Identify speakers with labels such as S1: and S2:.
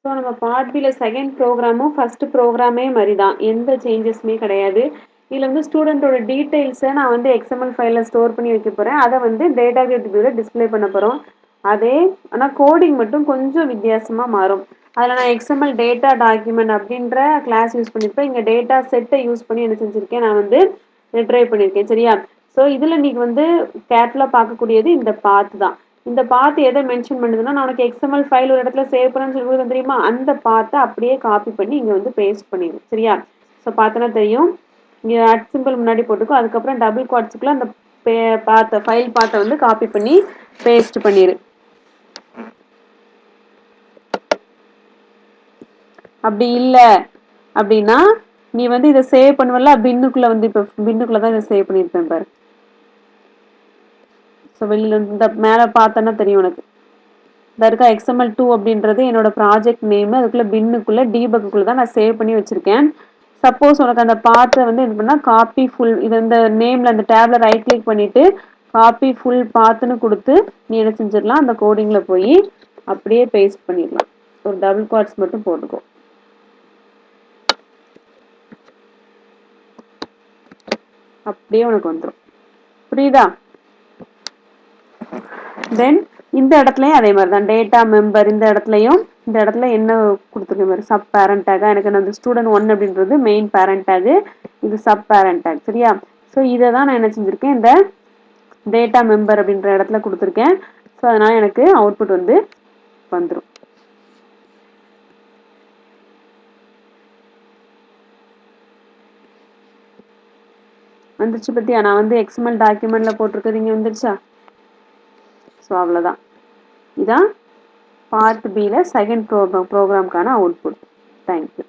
S1: So நம்ம part பில second ப்ரோக்ராமும் first ப்ரோக்ராமே மாதிரி தான், எந்த சேஞ்சஸுமே கிடையாது. இதில் வந்து ஸ்டூடெண்ட்டோட டீட்டெயில்ஸை நான் வந்து எக்ஸ்எம்எல் ஃபைலில் ஸ்டோர் பண்ணி வைக்க போகிறேன். அதை வந்து டேட்டா கேட் வியூவில் டிஸ்பிளே பண்ண போகிறோம். அதே ஆனால் கோடிங் மட்டும் கொஞ்சம் வித்தியாசமாக மாறும். அதில் நான் எக்ஸ்எம்எல் டேட்டா டாக்குமெண்ட் அப்படின்ற கிளாஸ் யூஸ் பண்ணியிருப்பேன். இங்கே டேட்டா செட்டை யூஸ் பண்ணி என்ன செஞ்சுருக்கேன், நான் வந்து ரிட்ரைவ் பண்ணியிருக்கேன். சரியா? ஸோ இதில் நீங்கள் வந்து கேர்ஃபுல்லாக பார்க்கக்கூடியது இந்த பாத் தான். இந்த பாத் எதை மென்ஷன் பண்ணுதுன்னா, நான் உனக்கு எக்ஸ்எம்எல் ஃபைல் ஒரு இடத்துல சேவ் பண்ணணும்னு சொல்லி கொடுத்தேன் தெரியுமா, அந்த பாத்தை அப்படியே காப்பி பண்ணி இங்கே வந்து பேஸ்ட் பண்ணிடும். சரியா? ஸோ பார்த்தோன்னா தெரியும், இங்கே அட் சிம்பிள் முன்னாடி போட்டுக்கும், அதுக்கப்புறம் டபுள் குவாட்ஸுக்குள்ள அந்த ஃபைல் பாத்தை வந்து காப்பி பண்ணி பேஸ்ட் பண்ணிடு. அப்படி இல்லை அப்படின்னா நீ வந்து இதை சேவ் பண்ணுவல பின்னுக்குள்ளே வந்து இப்போ பின்னுக்குள்ளே தான் இதை சேவ் பண்ணியிருப்பேன் பாரு. ஸோ வெளியில் இந்த மேலே பார்த்தோன்னா தெரியும் உனக்கு. இந்த இருக்க XML2 அப்படின்றது என்னோட ப்ராஜெக்ட் நேம். அதுக்குள்ளே பின்னுக்குள்ளே டீபக்குள்ளே தான் நான் சேவ் பண்ணி வச்சுருக்கேன். சப்போஸ் உனக்கு அந்த பாத்தை வந்து என்ன பண்ணால் காப்பி ஃபுல், இது இந்த நேமில் அந்த டேபில் ரைட் கிளிக் பண்ணிவிட்டு காப்பி ஃபுல் பாத்துன்னு கொடுத்து நீ என்ன செஞ்சிடலாம், அந்த கோடிங்கில் போய் அப்படியே பேஸ்ட் பண்ணிடலாம். ஒரு டபுள் குவாட்ஸ் மட்டும் போட்டுக்கோ. அப்படியே உனக்கு வந்துடும். புரியுதா? தென் இந்த இடத்துலையும் அதே மாதிரி தான், டேட்டா மெம்பர் இந்த இடத்துலையும் இந்த இடத்துல என்ன கொடுத்துருக்க மாதிரி சப் பேரண்ட் டேக். எனக்கு அந்த ஸ்டூடெண்ட் 1 அப்படின்றது மெயின் பேரண்ட் டேக், இது சப் பேரண்ட் டேக். சரியா? ஸோ இதை தான் நான் என்ன செஞ்சுருக்கேன், இந்த டேட்டா மெம்பர் அப்படின்ற இடத்துல கொடுத்துருக்கேன். ஸோ அதனால் எனக்கு அவுட்புட் வந்து வந்துடும். வந்துருச்சு பற்றியா? நான் வந்து XML டாக்குமெண்ட்டில் போட்டிருக்கிறது இங்கே வந்துருச்சா? ஸோ அவ்வளோதான். இதான் பார்ட் பியில் செகண்ட் ப்ரோக்ராம்க்கான அவுட்புட். தேங்க்யூ.